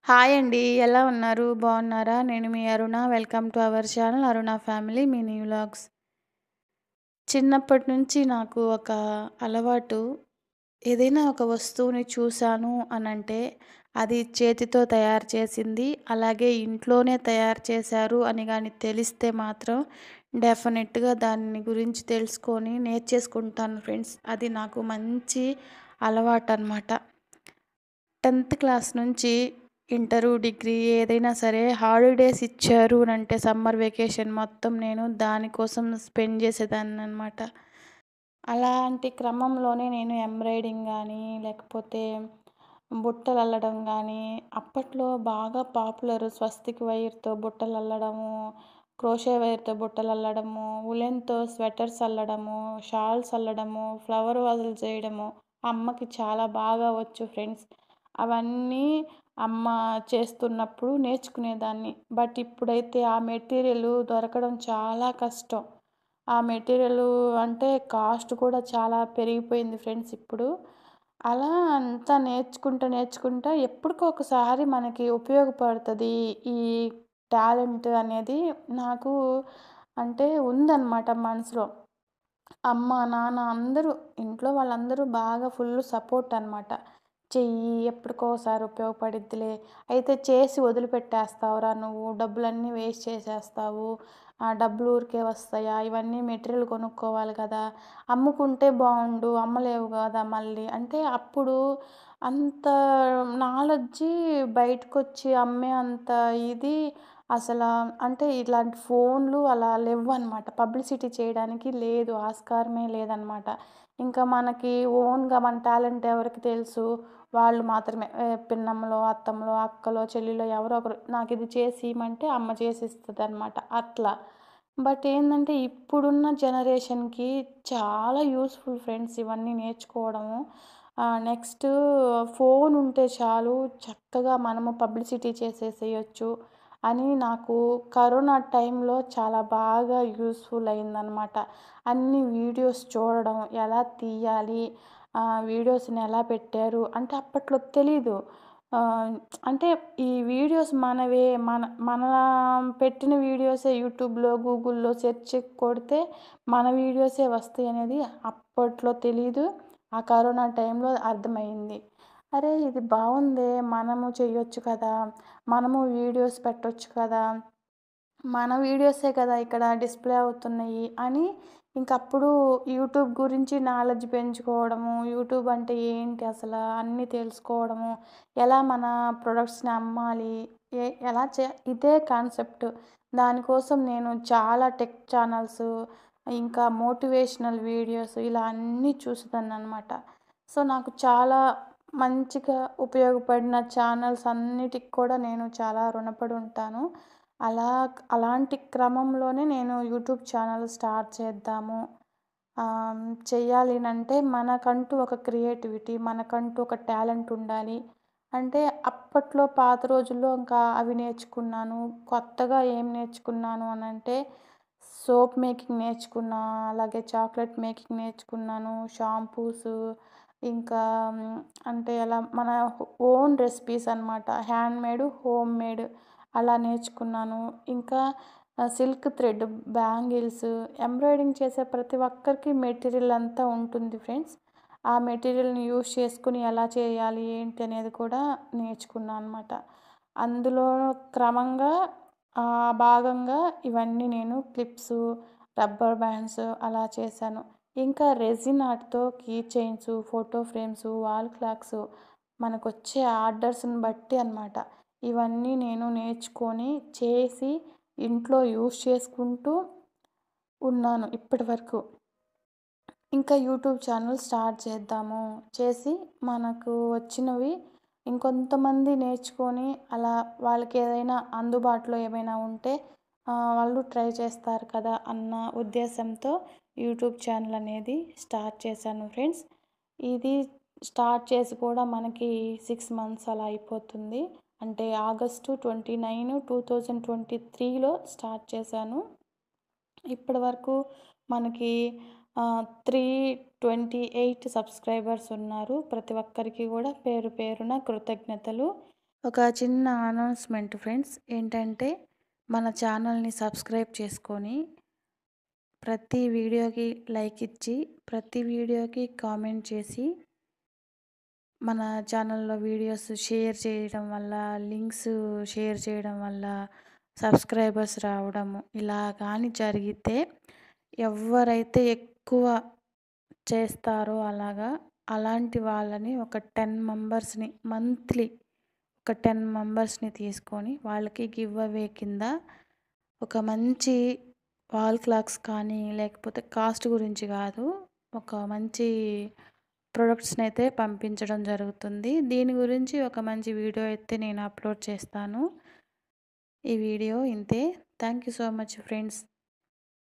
Hi అండి. ఎలా ఉన్నారు? బాగున్నారా? నేను మీ Aruna. Welcome to our channel Aruna family mini vlogs. చిన్నప్పటి నుంచి నాకు ఒక అలవాటు. ఏదైనా ఒక వస్తువుని చూశాను అనంటే, అది చేతితో తయారు చేసింది, అలాగే ఇంట్లోనే తయారు చేశారు అని గాని తెలిస్తే మాత్రం డెఫినెట్‌గా దాని గురించి తెలుసుకొని నేర్చేసుకుంటాను ఫ్రెండ్స్. అది నాకు మంచి అలవాటనమాట. 10థ్ క్లాస్ నుంచి ఇంటరు, డిగ్రీ ఏదైనా సరే హాలిడేస్ ఇచ్చారు అనంటే సమ్మర్ వెకేషన్ మొత్తం నేను దానికోసం స్పెండ్ చేసేదాన్ననమాట. అలాంటి క్రమంలోనే నేను ఎంబ్రాయిడింగ్ గానీ, లేకపోతే బుట్టలల్లడం గానీ, అప్పట్లో బాగా పాపులర్ స్వస్తిక్ వైర్‌తో బుట్టలల్లడము, క్రోషే వైర్‌తో బుట్టలల్లడము, ఉలెన్‌తో స్వెటర్స్ అల్లడము, షాల్స్ అల్లడము, ఫ్లవర్ వాజులు చేయడము అమ్మకి చాలా బాగా వచ్చు ఫ్రెండ్స్. అవన్నీ అమ్మ చేస్తున్నప్పుడు నేర్చుకునేదాన్ని. బట్ ఇప్పుడైతే ఆ మెటీరియల్ దొరకడం చాలా కష్టం. ఆ మెటీరియలు అంటే కాస్ట్ కూడా చాలా పెరిగిపోయింది ఫ్రెండ్స్ ఇప్పుడు. అలా అంతా నేర్చుకుంటా ఎప్పటికో ఒకసారి మనకి ఉపయోగపడతది. ఈ టాలెంట్ అనేది నాకు అంటే ఉందనమాట మనసులో. అమ్మ, నాన్న అందరూ ఇంట్లో వాళ్ళందరూ బాగా ఫుల్ సపోర్ట్ అనమాట. చెయ్యి ఎప్పటికోసారి ఉపయోగపడిద్దిలే. అయితే చేసి వదిలిపెట్టేస్తావురా నువ్వు. డబ్బులన్నీ వేస్ట్ చేసేస్తావు. ఆ డబ్బులు ఊరికే వస్తాయా? ఇవన్నీ మెటీరియల్ కొనుక్కోవాలి కదా! అమ్ముకుంటే బావుండు. అమ్మలేవు గదా మళ్ళీ. అంటే అప్పుడు అంత నాలెడ్జి బయటకొచ్చి అమ్మే అంత ఇది అంటే ఇట్లాంటి ఫోన్లు అలా లెవ్వనమాట. పబ్లిసిటీ చేయడానికి లేదు. ఆస్కారమే లేదనమాట. ఇంకా మనకి ఓన్‌గా మన టాలెంట్ ఎవరికి తెలుసు? వాళ్ళు మాత్రమే. పిన్నమ్మలో, అత్తమ్మలో, అక్కలో, చెల్లిలో ఎవరో ఒకరు నాకిది చేసి ఇయ్యమంటే అమ్మ చేసిస్తదనమాట అట్లా. బట్ ఏందంటే ఇప్పుడున్న జనరేషన్‌కి చాలా యూజ్‌ఫుల్ ఫ్రెండ్స్ ఇవన్నీ నేర్చుకోవడము. నెక్స్ట్ ఫోన్ ఉంటే చాలు చక్కగా మనము పబ్లిసిటీ చేసేసేయొచ్చు అని నాకు కరోనా టైంలో చాలా బాగా యూజ్‌ఫుల్ అయిందనమాట. అన్ని వీడియోస్ చూడడం, ఎలా తీయాలి, వీడియోస్‌ని ఎలా పెట్టారు అంటే అప్పట్లో తెలీదు. ఆహ్, అంటే ఈ వీడియోస్ మనవే మన పెట్టిన వీడియోసే యూట్యూబ్‌లో, గూగుల్‌లో సెర్చ్ కొడితే మన వీడియోసే వస్తాయనేది అప్పట్లో తెలీదు. ఆ కరోనా టైంలో అర్థమయింది. అరే! ఇది బావుందే! మనము చెయ్యొచ్చు కదా! మనము వీడియోస్ పెట్టొచ్చు కదా! మన వీడియోసే కదా ఇక్కడ డిస్‌ప్లే అవుతున్నయి అని ఇంకప్పుడు యూట్యూబ్ గురించి నాలెడ్జ్ పెంచుకోవడము, యూట్యూబ్ అంటే ఏంటి అసలా అన్నీ తెలుసుకోవడము, ఎలా మన ప్రొడక్ట్స్‌ని అమ్మాలి, ఎలా ఇదే కాన్సెప్ట్. దానికోసం నేను చాలా టెక్ ఛానల్స్, ఇంకా మోటివేషనల్ వీడియోస్ ఇలా అన్నీ చూసేదాన్ననమాట. సో, నాకు చాలా మంచిగా ఉపయోగపడిన ఛానల్స్ అన్నిటికి కూడా నేను చాలా రుణపడి ఉంటాను. అలాంటి క్రమంలోనే నేను యూట్యూబ్ ఛానల్ స్టార్ట్ చేద్దాము. చెయ్యాలినంటే మనకంటూ ఒక క్రియేటివిటీ, మనకంటూ ఒక టాలెంట్ ఉండాలి. అంటే అప్పట్లో పాత రోజుల్లో ఇంకా అవి నేర్చుకున్నాను. కొత్తగా ఏం నేర్చుకున్నాను అనంటే సోప్ మేకింగ్ నేర్చుకున్నా, అలాగే చాక్లెట్ మేకింగ్ నేర్చుకున్నాను. షాంపూసు ఇంకా అంటే అలా మన ఓన్ రెసిపీస్ అనమాట. హ్యాండ్‌మేడ్, హోమ్‌మేడ్ అలా నేర్చుకున్నాను. ఇంకా సిల్క్ థ్రెడ్ బ్యాంగిల్స్, ఎంబ్రాయిడింగ్ చేసే ప్రతి ఒక్కరికి మెటీరియల్ అంతా ఉంటుంది ఫ్రెండ్స్. ఆ మెటీరియల్‌ని యూజ్ చేసుకొని ఎలా చేయాలి, ఏంటి అనేది కూడా నేర్చుకున్నా అనమాట. అందులో క్రమంగా భాగంగా ఇవన్నీ నేను క్లిప్సు, రబ్బర్ బ్యాండ్స్ అలా చేశాను. ఇంకా రెజిన్ ఆర్ట్‌తో key chains, photo frames, wall clocks మనకొచ్చే ఆర్డర్స్‌ని బట్టి అనమాట. ఇవన్నీ నేను నేర్చుకొని, చేసి, ఇంట్లో యూజ్ చేసుకుంటూ ఉన్నాను ఇప్పటి వరకు. ఇంకా యూట్యూబ్ ఛానల్ స్టార్ట్ చేద్దాము. చేసి మనకు వచ్చినవి ఇంకొంతమంది నేర్చుకొని అలా వాళ్ళకేదైనా అందుబాటులో ఏమైనా ఉంటే వాళ్ళు ట్రై చేస్తారు కదా అన్న ఉద్దేశంతో యూట్యూబ్ ఛానల్ అనేది స్టార్ట్ చేశాను ఫ్రెండ్స్. ఇది స్టార్ట్ చేసి కూడా మనకి 6 మంత్స్ అలా అయిపోతుంది. అంటే ఆగస్టు 29, 2023లో స్టార్ట్ చేశాను. ఇప్పటి వరకు మనకి 328 సబ్స్క్రైబర్స్ ఉన్నారు. ప్రతి ఒక్కరికి కూడా పేరు పేరున కృతజ్ఞతలు. ఒక చిన్న అనౌన్స్‌మెంట్ ఫ్రెండ్స్. ఏంటంటే, మన ఛానల్‌ని సబ్స్క్రైబ్ చేసుకొని, ప్రతి వీడియోకి లైక్ ఇచ్చి, ప్రతి వీడియోకి కామెంట్ చేసి, మన ఛానల్‌లో వీడియోస్ షేర్ చేయడం వల్ల, లింక్స్ షేర్ చేయడం వల్ల, సబ్స్క్రైబర్స్ రావడము, ఇలా గాని జరిగితే, ఎవ్వరైతే ఎక్కువ చేస్తారో అలాగా, అలాంటి వాళ్ళని ఒక 10 మెంబర్స్‌ని మంత్లీ ఒక 10 మెంబర్స్‌ని తీసుకొని వాళ్ళకి గివ్ అవే కింద ఒక మంచి వాల్ క్లాక్స్ కానీ, లేకపోతే కాస్ట్ గురించి కాదు. ఒక మంచి ప్రొడక్ట్స్‌నైతే పంపించడం జరుగుతుంది. దీని గురించి ఒక మంచి వీడియో అయితే నేను అప్‌లోడ్ చేస్తాను. ఈ వీడియో ఇంతే. Thank you so much friends.